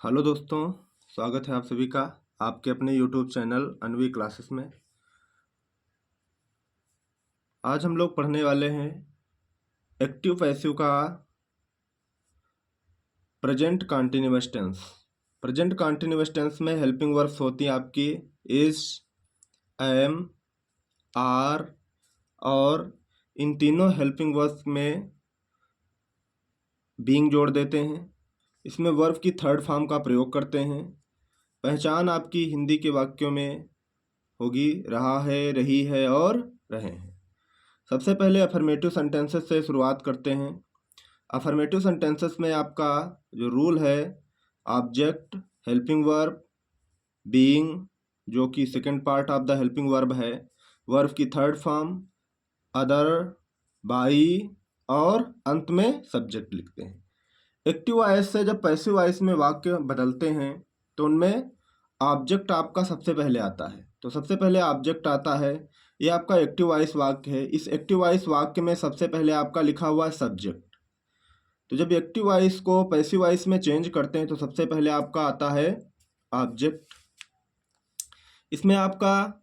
Hello दोस्तों, स्वागत है आप सभी का आपके अपने यूट्यूब चैनल अनवी क्लासेस में। आज हम लोग पढ़ने वाले हैं एक्टिव पैसिव का present continuous tense. Present continuous tense में हेल्पिंग वर्ब्स होती हैं आपकी इज, एम, आर, और इन तीनों हेल्पिंग वर्ब्स में बीइंग जोड़ देते हैं। इसमें वर्ब की थर्ड फॉर्म का प्रयोग करते हैं। पहचान आपकी हिंदी के वाक्यों में होगी रहा है, रही है और रहे हैं। सबसे पहले अफर्मेटिव सेंटेंसेस से शुरुआत करते हैं। अफर्मेटिव सेंटेंसेस में आपका जो रूल है ऑब्जेक्ट, हेल्पिंग वर्ब, बीइंग जो कि second part of the helping verb है, वर्ब की थर्ड फॉर्म, अदर, बाई और अंत में सब्जेक्ट लिखते हैं। एक्टिव वॉइस से जब पैसिव वॉइस में वाक्य बदलते हैं तो उनमें ऑब्जेक्ट आपका सबसे पहले आता है। तो सबसे पहले ऑब्जेक्ट आता है, ये आपका एक्टिव वॉइस वाक्य है। इस एक्टिव वॉइस वाक्य में सबसे पहले आपका लिखा हुआ है सब्जेक्ट। तो जब एक्टिव वॉइस को पैसिव वॉइस में चेंज करते हैं तो सबसे पहले आपका आता है ऑब्जेक्ट। इसमें आपका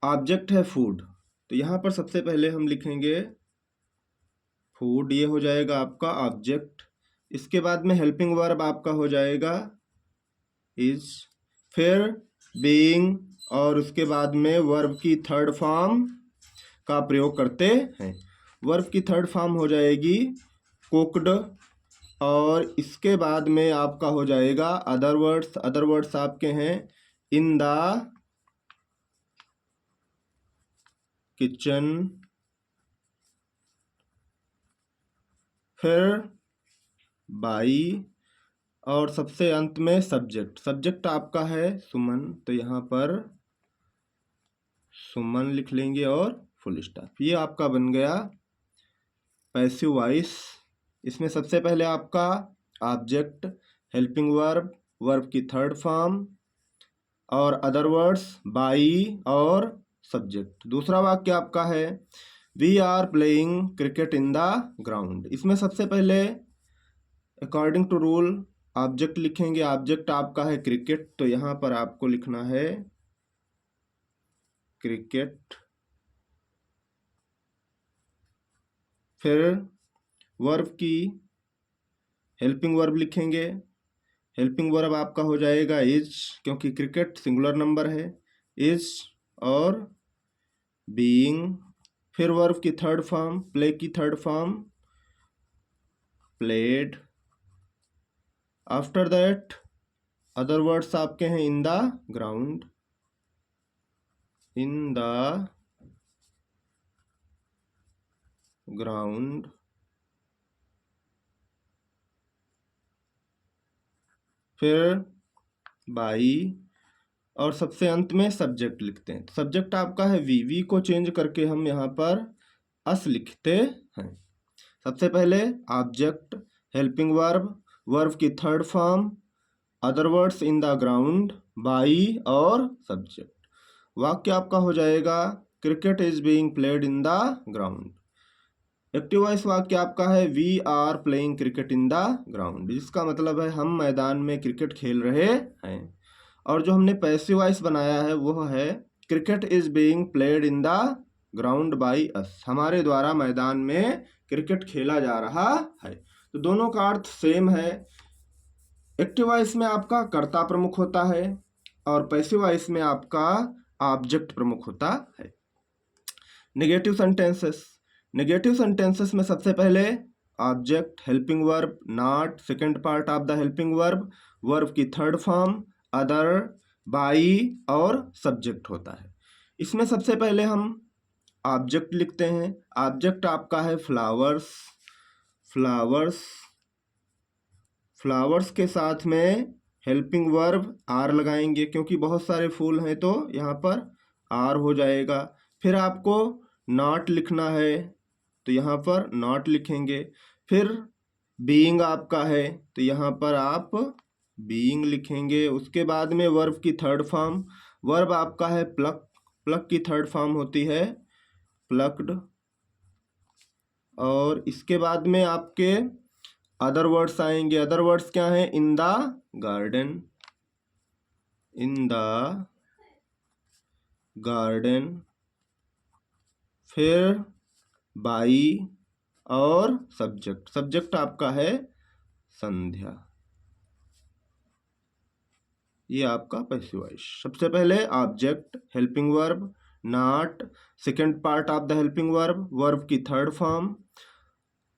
ऑब्जेक्ट है फूड, तो यहाँ पर सबसे पहले हम लिखेंगे फूड, ये हो जाएगा आपका ऑब्जेक्ट। इसके बाद में हेल्पिंग वर्ब आपका हो जाएगा इज, फिर बीइंग, और उसके बाद में वर्ब की थर्ड फॉर्म का प्रयोग करते हैं। वर्ब की थर्ड फॉर्म हो जाएगी कुक्ड, और इसके बाद में आपका हो जाएगा अदर वर्ड्स। अदर वर्ड्स आपके हैं इन द किचन, फिर बाई, और सबसे अंत में सब्जेक्ट। सब्जेक्ट आपका है सुमन, तो यहाँ पर सुमन लिख लेंगे और फुल स्टॉप। ये आपका बन गया पैसिव वॉइस। इसमें सबसे पहले आपका ऑब्जेक्ट, हेल्पिंग वर्ब, वर्ब की थर्ड फॉर्म और अदर वर्ड्स बाई और सब्जेक्ट। दूसरा वाक्य आपका है we are playing cricket in the ground. इसमें सबसे पहले अकॉर्डिंग टू रूल ऑब्जेक्ट लिखेंगे। ऑब्जेक्ट आपका है क्रिकेट, तो यहाँ पर आपको लिखना है क्रिकेट। फिर वर्ब की हेल्पिंग वर्ब लिखेंगे। हेल्पिंग वर्ब आपका हो जाएगा इज, क्योंकि क्रिकेट सिंगुलर नंबर है, इज और बीइंग। फिर वर्ब की थर्ड फॉर्म, प्ले की third form played. After that other words आपके हैं इन the ground, in the ground, फिर बाई, और सबसे अंत में सब्जेक्ट लिखते हैं। सब्जेक्ट आपका है वी। वी को चेंज करके हम यहाँ पर अस लिखते हैं। सबसे पहले ऑब्जेक्ट, हेल्पिंग वर्ब, वर्ब की third form, other words in the ground, by और सब्जेक्ट। वाक्य आपका हो जाएगा cricket is being played in the ground. Active voice वाक्य आपका है we are playing cricket in the ground, जिसका मतलब है हम मैदान में क्रिकेट खेल रहे हैं। और जो हमने पैसिव वॉइस बनाया है वो है cricket is being played in the ground by us, हमारे द्वारा मैदान में क्रिकेट खेला जा रहा है। तो दोनों का अर्थ सेम है। एक्टिव वॉइस में आपका कर्ता प्रमुख होता है और पैसिव वॉइस में आपका ऑब्जेक्ट प्रमुख होता है। Negative sentences. नेगेटिव सेंटेंसेस में सबसे पहले object, helping verb, not, second part of the helping verb, verb की थर्ड फॉर्म, अदर, बाई और सब्जेक्ट होता है। इसमें सबसे पहले हम ऑब्जेक्ट लिखते हैं। ऑब्जेक्ट आपका है फ्लावर्स। फ्लावर्स, फ्लावर्स के साथ में हेल्पिंग वर्ब आर लगाएंगे, क्योंकि बहुत सारे फूल हैं तो यहाँ पर आर हो जाएगा। फिर आपको नॉट लिखना है तो यहाँ पर नॉट लिखेंगे। फिर बीइंग आपका है तो यहाँ पर आप बीइंग लिखेंगे। उसके बाद में वर्ब की थर्ड फॉर्म, वर्ब आपका है प्लक। प्लक की थर्ड फॉर्म होती है प्लक्ड। और इसके बाद में आपके अदर वर्ड्स आएंगे। अदर वर्ड्स क्या हैं? इन the garden, in the garden, फिर बाई और सब्जेक्ट। सब्जेक्ट आपका है संध्या। ये आपका पैसिव वॉइस। सबसे पहले object, helping verb, not, second part of the helping verb, verb की थर्ड फॉर्म।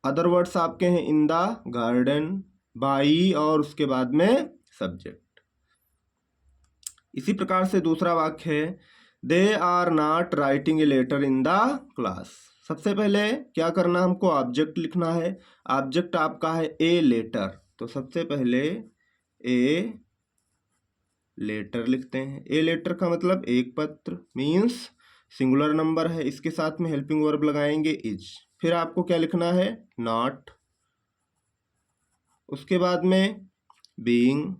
अदर वर्ड्स आपके हैं इन द गार्डन, बाई और उसके बाद में सब्जेक्ट। इसी प्रकार से दूसरा वाक्य है they are not writing a letter in the class. सबसे पहले क्या करना, हमको ऑब्जेक्ट लिखना है। ऑब्जेक्ट आपका है ए लेटर, तो सबसे पहले ए लेटर लिखते हैं। ए लेटर का मतलब एक पत्र, मीन्स सिंगुलर नंबर है। इसके साथ में हेल्पिंग वर्ब लगाएंगे इज। फिर आपको क्या लिखना है? नॉट, उसके बाद में बीइंग,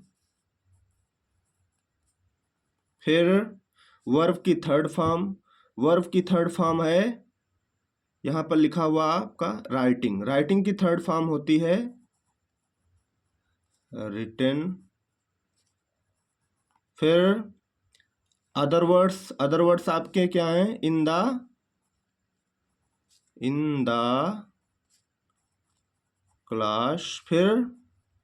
फिर वर्ब की थर्ड फॉर्म। वर्ब की थर्ड फॉर्म है यहाँ पर लिखा हुआ आपका राइटिंग। राइटिंग की थर्ड फॉर्म होती है रिटन। फिर अदर वर्ड्स, अदर वर्ड्स आपके क्या हैं? इन द क्लास, फिर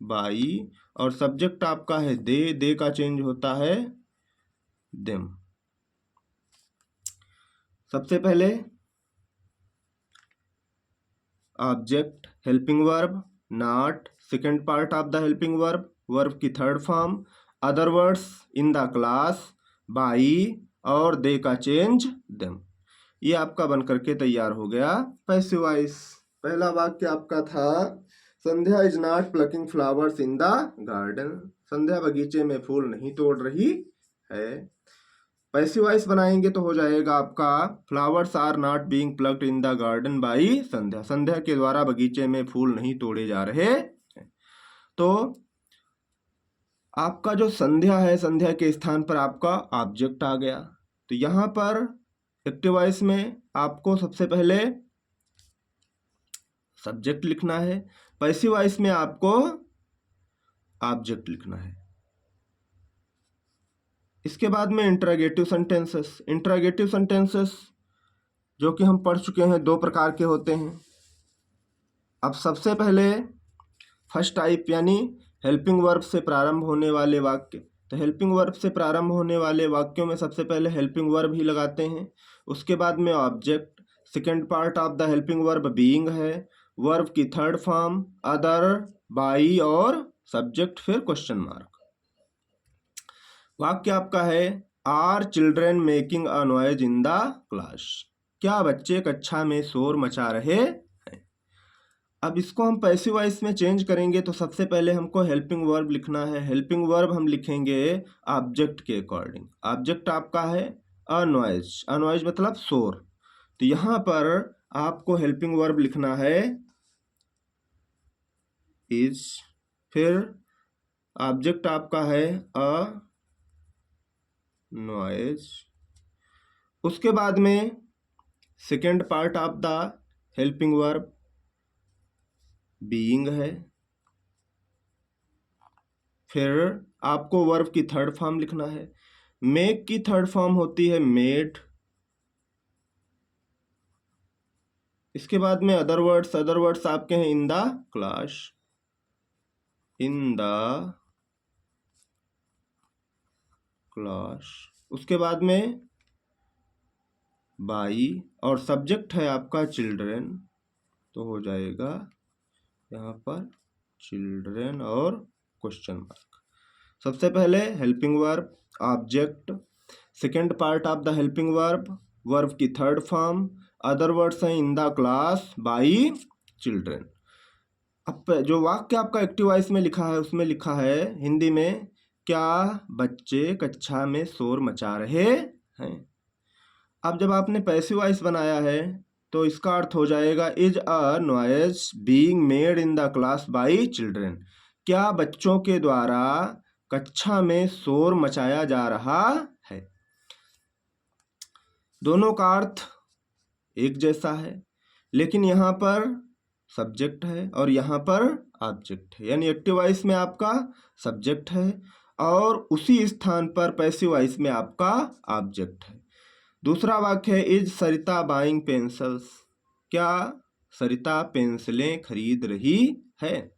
बाई और सब्जेक्ट आपका है दे। दे का चेंज होता है देम। सबसे पहले object, helping verb, not, second part of the helping verb, verb की third form, other words in the class, by और दे का चेंज देम। ये आपका बन करके तैयार हो गया पैसिव वॉइस। पहला वाक्य आपका था Sandhya is not plucking flowers in the garden. Sandhya बगीचे में फूल नहीं तोड़ रही है। पैसिव वॉइस बनाएंगे तो हो जाएगा आपका flowers are not being plucked in the garden by Sandhya. Sandhya के द्वारा बगीचे में फूल नहीं तोड़े जा रहे हैं। तो आपका जो संध्या है, संध्या के स्थान पर आपका ऑब्जेक्ट आ गया। तो यहां पर एक्टिव वॉइस में आपको सबसे पहले सब्जेक्ट लिखना है, पैसिव वॉइस में आपको ऑब्जेक्ट लिखना है। इसके बाद में इंटरोगेटिव सेंटेंसेस। इंटरोगेटिव सेंटेंसेस जो कि हम पढ़ चुके हैं, दो प्रकार के होते हैं। अब सबसे पहले फर्स्ट टाइप यानी हेल्पिंग वर्ब से प्रारंभ होने वाले वाक्य। तो हेल्पिंग वर्ब से प्रारंभ होने वाले वाक्यों में सबसे पहले हेल्पिंग वर्ब ही लगाते हैं। उसके बाद में object, second part of the helping verb being है, वर्ब की थर्ड फॉर्म, अदर, बाई और सब्जेक्ट, फिर क्वेश्चन मार्क। वाक्य आपका है are children making a noise in the class. क्या बच्चे कक्षा में शोर मचा रहे हैं? अब इसको हम पैसिव वॉइस में चेंज करेंगे तो सबसे पहले हमको हेल्पिंग वर्ब लिखना है। हेल्पिंग वर्ब हम लिखेंगे ऑब्जेक्ट के अकॉर्डिंग। ऑब्जेक्ट आपका है अ नॉइज। अ नॉइज मतलब शोर। तो यहाँ पर आपको हेल्पिंग वर्ब लिखना है इज, फिर ऑब्जेक्ट आपका है अ नॉइज, उसके बाद में second part of the helping verb being है, फिर आपको वर्ब की थर्ड फॉर्म लिखना है। मेक की थर्ड फॉर्म होती है मेड। इसके बाद में अदर वर्ड्स। अदर वर्ड्स आपके हैं इन the class, in the class, उसके बाद में बाई और सब्जेक्ट है आपका चिल्ड्रेन। तो हो जाएगा यहाँ पर चिल्ड्रेन और क्वेश्चन मार्क। सबसे पहले helping verb, object, second part of the helping verb, verb की थर्ड फॉर्म, अदर वर्ड्स हैं इन द क्लास, बाई, चिल्ड्रेन। अब जो वाक्य आपका एक्टिव वॉइस में लिखा है उसमें लिखा है हिंदी में क्या बच्चे कक्षा में शोर मचा रहे हैं। अब जब आपने पैसिव वॉइस बनाया है तो इसका अर्थ हो जाएगा is a noise being made in the class by children. क्या बच्चों के द्वारा कक्षा में शोर मचाया जा रहा है। दोनों का अर्थ एक जैसा है, लेकिन यहाँ पर सब्जेक्ट है और यहाँ पर ऑब्जेक्ट है, यानी एक्टिव वॉइस में आपका सब्जेक्ट है और उसी स्थान पर पैसिव वॉइस में आपका ऑब्जेक्ट है। दूसरा वाक्य है इज सरिता बाइंग पेंसिल्स, क्या सरिता पेंसिलें खरीद रही है।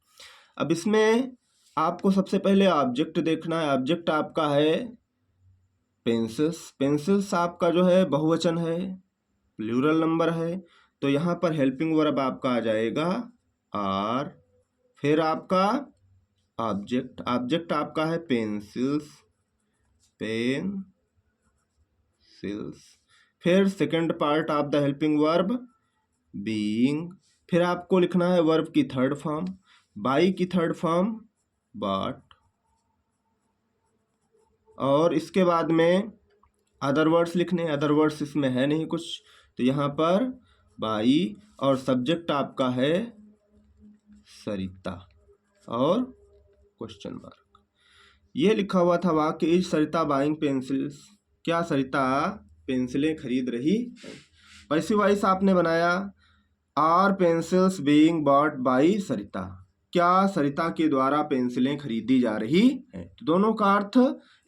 अब इसमें आपको सबसे पहले ऑब्जेक्ट देखना है। ऑब्जेक्ट आपका है पेंसिल्स, पेंसिल्स आपका जो है बहुवचन है, प्लूरल नंबर है, तो यहाँ पर हेल्पिंग वर्ब आपका आ जाएगा आर, फिर आपका ऑब्जेक्ट, ऑब्जेक्ट आपका है पेंसिल्स, पेंसिल्स, फिर second part of the helping verb being, फिर आपको लिखना है वर्ब की थर्ड फॉर्म, बाई की थर्ड फॉर्म बट, और इसके बाद में अदर वर्ड्स लिखने, अदर वर्ड्स इसमें है नहीं कुछ, तो यहाँ पर बाई और सब्जेक्ट आपका है सरिता और क्वेश्चन मार्क। ये लिखा हुआ था वाक्य इज सरिता बाइंग पेंसिल्स, क्या सरिता पेंसिलें खरीद रही है। पैसिव वॉइस आपने बनाया are pencils being bought by Sarita, क्या सरिता के द्वारा पेंसिलें खरीदी जा रही हैं। तो दोनों का अर्थ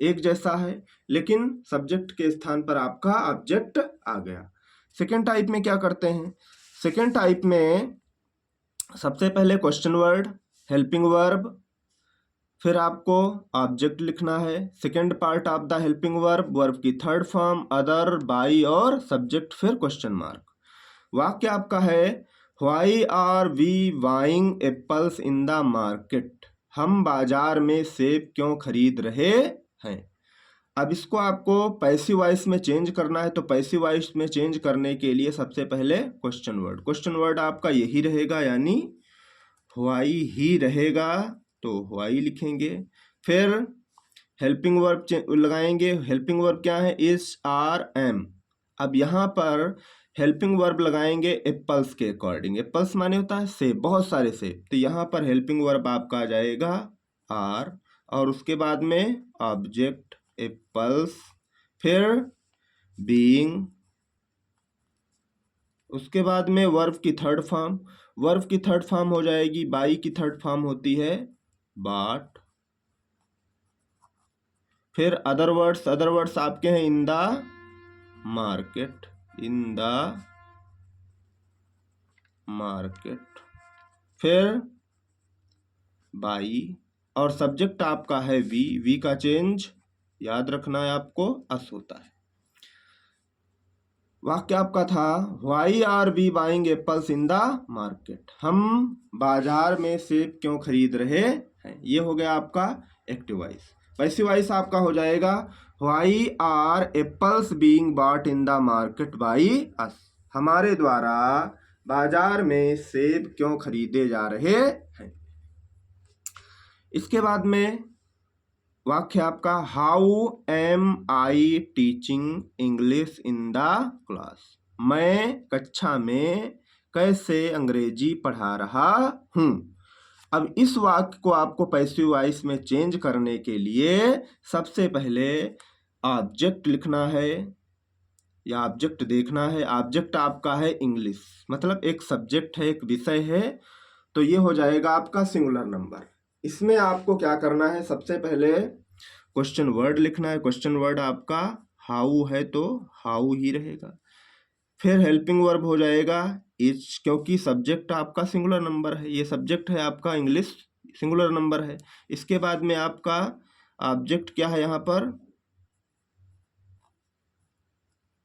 एक जैसा है, लेकिन सब्जेक्ट के स्थान पर आपका ऑब्जेक्ट आ गया। सेकेंड टाइप में क्या करते हैं, सेकेंड टाइप में सबसे पहले क्वेश्चन वर्ड, हेल्पिंग वर्ब, फिर आपको ऑब्जेक्ट लिखना है, second part of the helping verb, verb की थर्ड फॉर्म, अदर, बाई और सब्जेक्ट, फिर क्वेश्चन मार्क। वाक्य आपका है why are we buying apples in the market, हम बाजार में सेब क्यों खरीद रहे हैं। अब इसको आपको पैसिव वॉइस में चेंज करना है, तो पैसिव वॉइस में चेंज करने के लिए सबसे पहले क्वेश्चन वर्ड, क्वेश्चन वर्ड आपका यही रहेगा, यानी व्हाई ही रहेगा, तो व्हाई लिखेंगे। फिर हेल्पिंग वर्ब लगाएंगे, हेल्पिंग वर्ब क्या है इज आर एम। अब यहाँ पर हेल्पिंग वर्ब लगाएंगे एप्पल्स के अकॉर्डिंग, एप्पल्स माने होता है सेब, बहुत सारे सेब, तो यहाँ पर हेल्पिंग वर्ब आपका आ जाएगा आर, और उसके बाद में ऑब्जेक्ट एप्पल्स, फिर बीइंग, उसके बाद में वर्ब की थर्ड फॉर्म, वर्ब की थर्ड फॉर्म हो जाएगी बाई की थर्ड फॉर्म होती है बाट, फिर अदर वर्ड्स, अदर वर्ड्स आपके हैं इन the market, in the market, फिर बाई, और सब्जेक्ट आपका है वी, वी का चेंज याद रखना है आपको, अस होता है। वाक्य आपका था why are we buying apples in the market, हम बाजार में सेब क्यों खरीद रहे हैं। ये हो गया आपका एक्टिव वॉइस। पैसिव वॉइस आपका हो जाएगा why are apples being bought in the market by us, हमारे द्वारा बाजार में सेब क्यों खरीदे जा रहे हैं। इसके बाद में वाक्य आपका how am I teaching English in the class, मैं कक्षा में कैसे अंग्रेजी पढ़ा रहा हूँ। अब इस वाक्य को आपको पैसिव वॉइस में चेंज करने के लिए सबसे पहले ऑब्जेक्ट लिखना है या ऑब्जेक्ट देखना है। ऑब्जेक्ट आपका है इंग्लिश, मतलब एक सब्जेक्ट है, एक विषय है, तो ये हो जाएगा आपका सिंगुलर नंबर। इसमें आपको क्या करना है, सबसे पहले क्वेश्चन वर्ड लिखना है। क्वेश्चन वर्ड आपका हाउ है तो हाउ ही रहेगा, फिर हेल्पिंग वर्ब हो जाएगा इज, क्योंकि सब्जेक्ट आपका सिंगुलर नंबर है, ये सब्जेक्ट है आपका इंग्लिश, सिंगुलर नंबर है। इसके बाद में आपका ऑब्जेक्ट क्या है यहाँ पर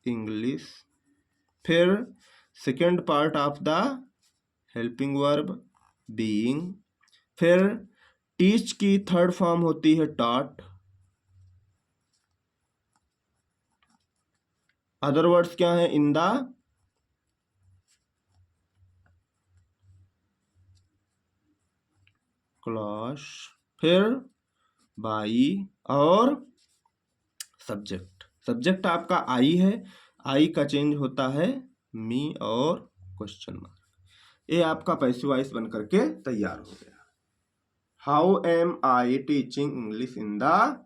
इंग्लिश, फिर second part of the helping verb being, फिर टीच की थर्ड फॉर्म होती है टॉट, अदर वर्ड्स क्या है इन द क्लास, फिर बाई और सब्जेक्ट, सब्जेक्ट आपका आई है, आई का चेंज होता है मी और क्वेश्चन मार्क। ये आपका पैसिव वॉइस बन करके तैयार हो गया। How am I teaching English in the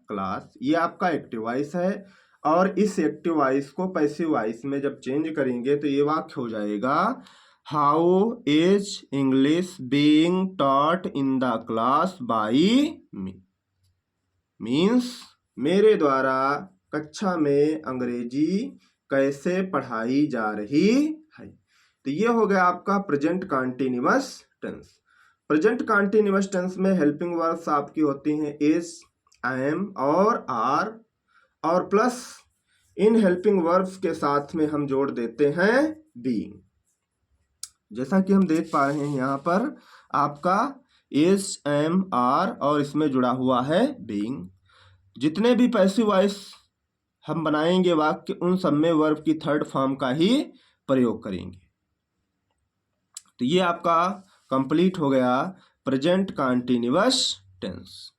class, ये आपका एक्टिव वॉइस है, और इस एक्टिव वॉइस को पैसिव वॉइस में जब चेंज करेंगे तो ये वाक्य हो जाएगा how is English being taught in the class by me. Means मेरे द्वारा कक्षा में अंग्रेजी कैसे पढ़ाई जा रही है। तो ये हो गया आपका present continuous tense. Present continuous tense में हेल्पिंग वर्ब्स आपकी होती हैं इज, आई एम और आर, और प्लस इन हेल्पिंग वर्ब्स के साथ में हम जोड़ देते हैं बीइंग। जैसा कि हम देख पा रहे हैं यहाँ पर आपका इज, एम, आर और इसमें जुड़ा हुआ है बीइंग। जितने भी पैसिव वॉइस हम बनाएंगे वाक्य उन सब में वर्ब की थर्ड फॉर्म का ही प्रयोग करेंगे। तो ये आपका कंप्लीट हो गया प्रेजेंट कॉन्टिन्यूअस टेंस।